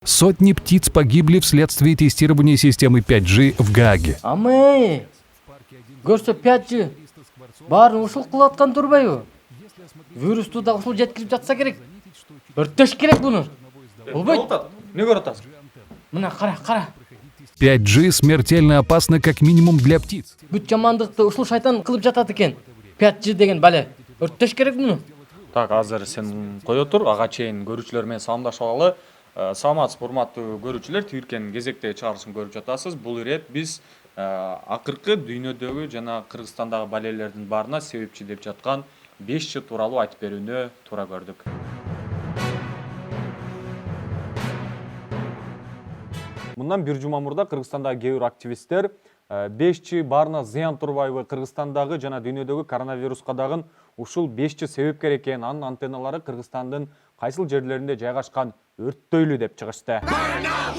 Сотни птиц погибли вследствие тестирования системы 5G в Гааге. Амай, көрсө 5G баарын ушул кылып аткан турбайбы? Вирусту да ушул жеткирип жатса керек. Өрттөш керек буну. Болбойт. Не көрүп атасың? Мына кара. 5G смертельно опасно как минимум для птиц. Бүт жамандыкты ушул шайтан кылып жатат экен. 5G деген бале. Өрттөш керек буну. Так, азыр сен кое тур, ага чейин көрүүчүлөр менен саламдашып алалы. Саламатсызбы, урматтуу көрүүчүлөр, Твиркен кезекте чыгарылышын көрүп жатасыз. Бул ирет биз акыркы дүйнөдөгү жана Кыргызстандагы балелердин баарына себепчи деп жаткан 5G тууралуу айтып берүүнү туура көрдүк. Мындан бир жума мурда Кыргызстандагы кээ бир активисттер 5G баарына зыян турбайбы, Кыргызстандагы жана дүйнөдөгү коронавируска дагы ушул 5G себепкер экен, анын антенналары Кыргызстандын кайсыл жерлеринде жайгашкан өрттөйлү деп чыгышты.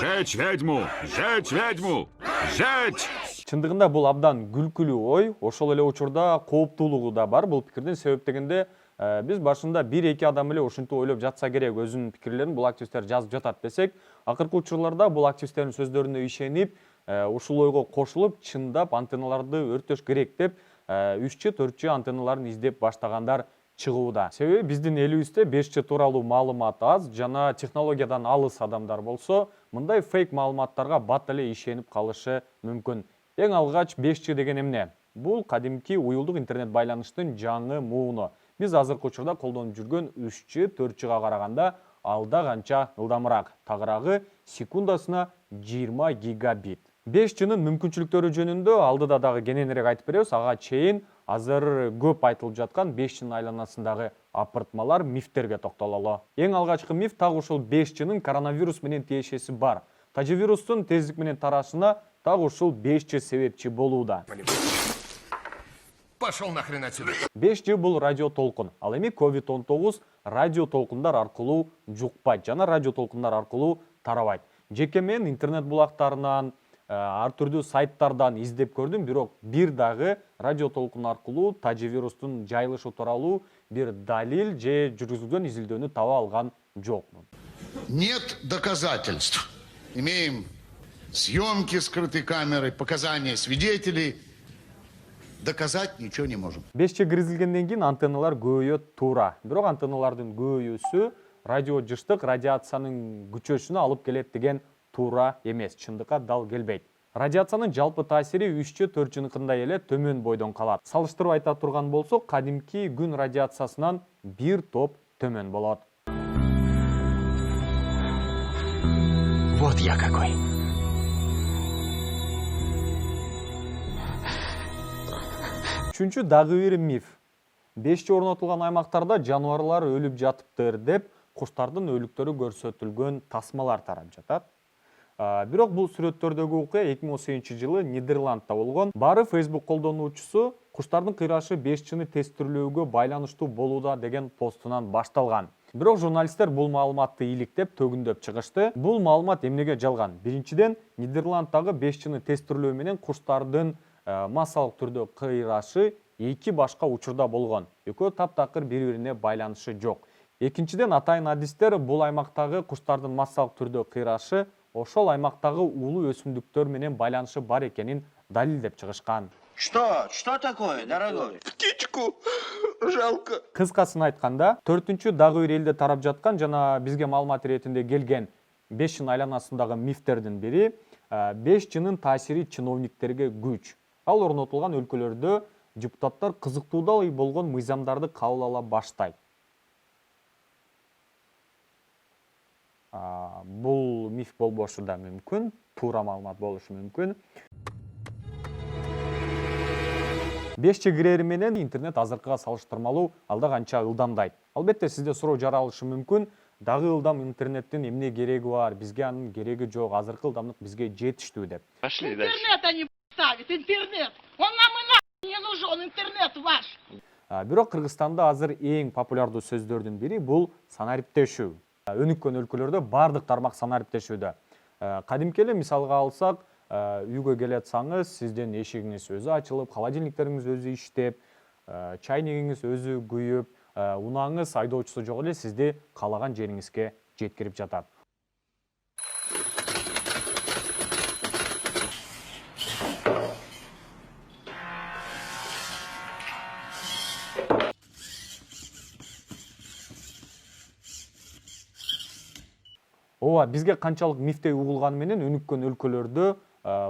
Жечь ведьму! Жечь ведьму! Жечь! Чындыгында бул абдан күлкүлүү ой, ошол эле учурда кооптуулугу да бар. Бул пикирдин себептегенде биз башында 1-2 адам эле ушинтип ойлоп жатса керек, өзүнүн пикирлерин бул активисттер жазып жатат десек, акыркы учурларда бул активисттердин сөздөрүнө ишенип, ушул ойго кошулуп, чындап антенналарды өрттөш керек деп 3G, 4G антенналарын издеп баштагандар чыгууда. Себеби биздин элибизде 5G тууралуу маалымат аз жана технологиядан алыс адамдар болсо, мындай фейк маалыматтарга бат эле ишенип калышы мүмкүн. Эң алгач 5G деген эмне? Бул кадимки уюлдук интернет байланыштын жаңы мууну. Биз азыркы учурда колдонуп жүргөн 3G, 4Gга караганда алда канча ылдамыраак. Тагыраагы секундасына 20 гигабит. 5G'нын мүмкүнчүлүктөрү жөнүндө алдыда дагы кененирээк айтып беребиз. Ага чейин азыр көп айтылып жаткан 5G'нын айланасындагы апыртмалар, мифтерге токтололу. Эң алгачкы миф так ушул 5G'нын коронавирус менен тиешеси бар. Таживирустун тездик менен тарашына так ушул 5G себепчи болууда. Пошел нахрен отсюда! 5G бул радио толкун. Ал эми COVID-19 радио толкундар аркылуу жукпайт жана радио толкундар аркылуу тарабайт. Жеке мен интернет булактарынан, ар түрдүү сайттардан издеп көрдүм, бирок бир дагы радио толкун аркылуу таживирустун жайылышы тууралуу бир далил же жүргүзүлгөн изилдөөнү таба алган жокмун. Нет доказательств. Имеем съемки скрытой камерой, показания свидетелей. Доказать ничего не можем. 5G киргизилгенден кийин антенналар көбөйөт туура. Бирок антенналардын көбөйүүсү радио жыштык радиациянын күчөшүнө алып келет деген туура эмес, чындыкка дал келбейт. Радиациянын жалпы таасири 3G, 4G'ныкындай эле төмөн бойдон калат. Салыштырып айта турган болсок, кадимки күн радиациясынан бир топ төмөн болот. Вот я какой. Үчүнчү дагы бир миф. 5G орнотулган аймактарда жаныбарлар өлүп жатыптыр деп куштардын өлүктөрү көрсөтүлгөн тасмалар тарап жатат. Бирок бул сүрөттөрдөгү окуя 2018-жылы Нидерландда болгон. Баары Facebook колдонуучусу куштардын кыйрашы 5G'ни тестирлөөгө байланыштуу болууда деген постунан башталган. Бирок журналисттер бул маалыматты иликтеп, төгүндөп чыгышты. Бул маалымат эмнеге жалган? Биринчиден, Нидерланддагы 5G'ни тестирлөө менен куштардын массалык түрдө кыйрашы эки башка учурда болгон. Экөө таптакыр бири-бирине байланышы жок. Экинчиден, атайын адистер бул аймактагы куштардын массалык түрдө кыйрашы ошол аймактагы улуу өсүмдүктөр менен байланышы бар экенин далилдеп чыгышкан. Что? Что такое, дорогой? Птичку! Жалко! Кыскасын айтканда, 4-үнчү дагы бир элде тарап жаткан жана бизге маалымат иретинде келген 5G'нын айланасындагы мифтердин бири 5G'нын таасири чиновниктерге күч. Ал орнотулган өлкөлөрдө депутаттар кызыктуудай болгон мыйзамдарды кабыл ала баштайт. Бул миф болбошу да мүмкүн, туура маалымат болушу мүмкүн. 5G кирери менен интернет азыркыга салыштырмалуу алда канча ылдамдайт. Албетте сизде суроо жаралышы мүмкүн. Дагы ылдам интернеттин эмне кереги бар? Бизге анын кереги жок. Азыркы ылдамдык бизге жетиштүү деп. Пошли дальше. Интернет они ставят, интернет. Он нам и не нужен, интернет ваш. Бирок Кыргызстанда азыр эң популярдуу сөздөрдүн бири бул санариптешүү. Өнүккөн өлкөлөрдө бардык тармак санариптешүүдө. Кадимки эле мисалга алсак, үйгө келатсаңыз, сиздин эшигиңиз өзү ачылып, холодильниктериңиз өзү иштеп, чайнигиңиз өзү күйүп, унааңыз айдоочусу жок эле сизди каалаган жериңизге жеткирип жатат. ооба бизге канчалык мифтей угулганы менен өнүккөн өлкөлөрдө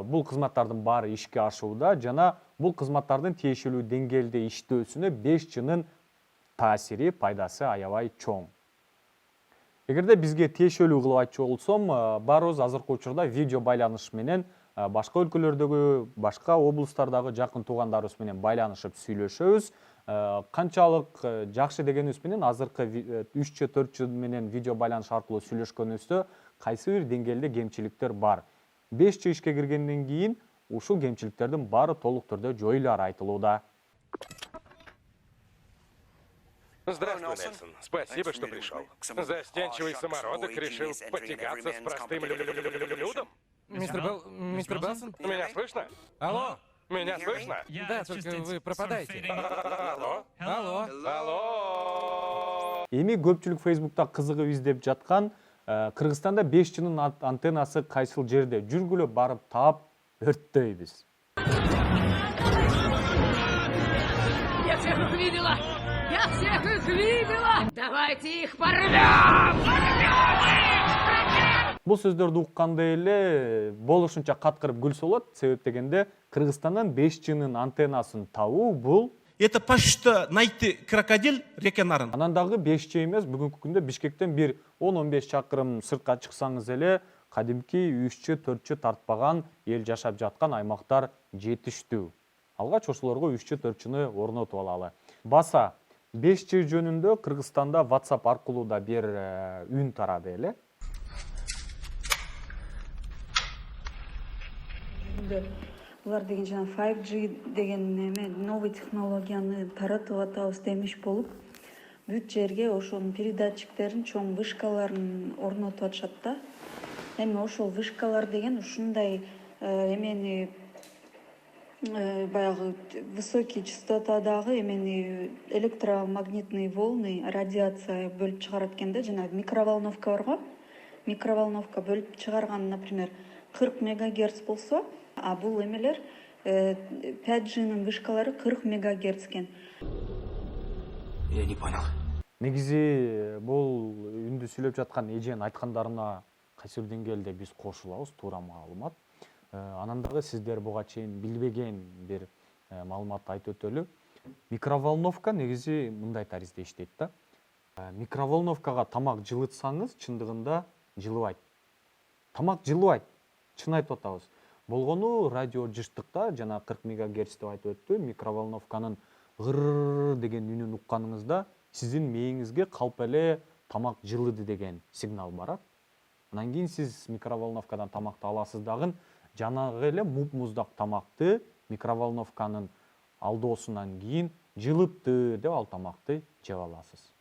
бул кызматтардын баары ишке ашууда жана бул кызматтардын тиешелүү деңгээлде иштөөсүнө 5G'нын таасири, пайдасы аябай чоң. Эгерде бизге тиешелүү кылып айтчу болсом, баарыбыз азыркы учурда видео байланыш менен башка өлкөлөрдөгү, башка облустардагы жакын туугандарыбыз менен байланышып сүйлөшөбүз. Канчалык жакшы дегенибиз менен азыркы 3G, 4G менен видео байланыш аркылуу сүйлөшкөнүбүздө кайсы бир деңгээлде кемчиликтер бар. 5G ишке киргенден кийин ушул кемчиликтердин баары толук түрдө жоюлары айтылууда. Здравствуй, Нельсон. Спасибо, что пришел. Застенчивый самородок решил потягаться с простым людом? Мистер Белсон? Меня слышно? Алло? Меня слышно? Да, только вы пропадаете. Алло? Алло? Алло? Эми көпчүлүк Facebook'та кызыгып издеп жаткан Кыргызстанда 5G'нын антеннасы кайсыл жерде жүргүлө барып таап өрттөйбүз. Я всех их видела! Я всех их видела! Давайте их порвем! Бул сөздөрдү укканда эле болушунча каткырып күлсө болот. Себеп дегенде Кыргызстандан 5G'нын антеннасын табуу бул это почти найти крокодил реке Нарын. Анан дагы 5G эмес, бүгүнкү күндө Бишкектен бир 10-15 чакырым сыртка чыксаңыз эле кадимки 3G, 4G тартпаган эл жашап жаткан аймактар жетиштүү. Алгач ошолорго 3G, 4G'ны орнотуп алалы. Баса 5G жөнүндө Кыргызстанда WhatsApp аркылуу да бир үн тарады эле. Булар деген жана 5G деген эме новый технологияны таратып атабыз демеш болуп, бүт жерге ошонун передатчиктерин, чоң вышкаларын орнотуп атышат да. Эми ошол вышкалар деген ушундай эмени баягы высокий частотадагы эмени электромагнитный волны, радиация бөлүп чыгарат экен да, жана микроволновка барго. Микроволновка бөлүп чыгарган, например, 40 мегагерц болсо, а бул эмелер 5G'нын вышкалары 40 мегагерц экен. Я не понял. Негизи бул үндү сүйлөп жаткан эженин айткандарына кайсы бир деңгээлде биз кошулабыз, туура маалымат. Анан дагы сиздер буга чейин билбеген бир маалымат айтып өтөлү. Микроволновка негизи мындай таризде иштейт да. Микроволновкага тамак жылытсаңыз, чындыгында жылыбайт. Тамак жылыбайт. Чын айтып атабыз. Болгону радио жыштыкта жана 40 мегагерц деп айтып өттү. Микроволновканын гыр деген үнүн укканыңызда сиздин мээңизге калп эле тамак жылыды деген сигнал барат. Анан кийин сиз микроволновкадан тамакты аласыз дагы жанагы эле муп-муздак тамакты микроволновканын алдоосунан кийин жылыпты деп ал тамакты жеп аласыз.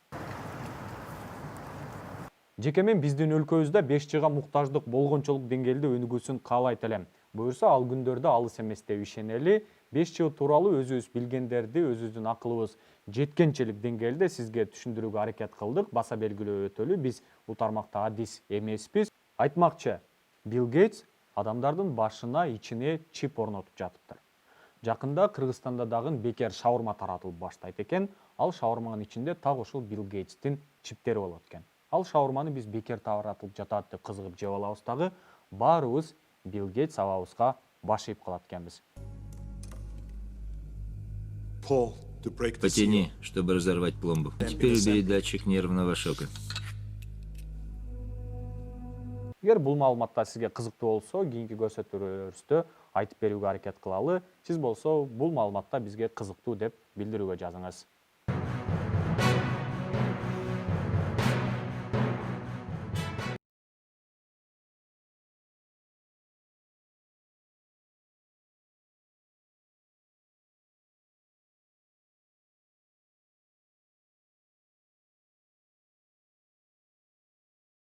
Жеке мен биздин өлкөбүздө 5G'га муктаждык болгончолук деңгээлде өнүгүүсүн каалайт элем. Буюрса ал күндөрдө алыс эмес деп ишенели. 5G тууралуу өзүбүз билгендерди өзүбүздүн акылыбыз жеткенчелик деңгээлде сизге түшүндүрүүгө аракет кылдык. Баса белгилөө өтөлү, биз бул тармакта адис эмеспиз. Айтмакчы, Билл Гейтс адамдардын башына ичине чип орнотуп жатыптыр. Жакында Кыргызстанда дагы бекер шаурма таратылып баштайт экен. Ал шаурманын ичинде так ошол Билл Гейтстин чиптери болот экен. Ал шаурманы биз бекер таратылып жатат деп кызыгып жеп алабыз дагы баарыбыз Билл Гейтс абабызга баш ийип калат экенбиз. Потяни, чтобы разорвать пломбу. Теперь убери датчик нервного шока. Эгер бул маалыматтар сизге кызыктуу болсо, кийинки көрсөтүүлөрүбүздө айтып берүүгө аракет кылалы. Сиз болсо бул маалыматта бизге кызыктуу деп билдирүүгө жазыңыз.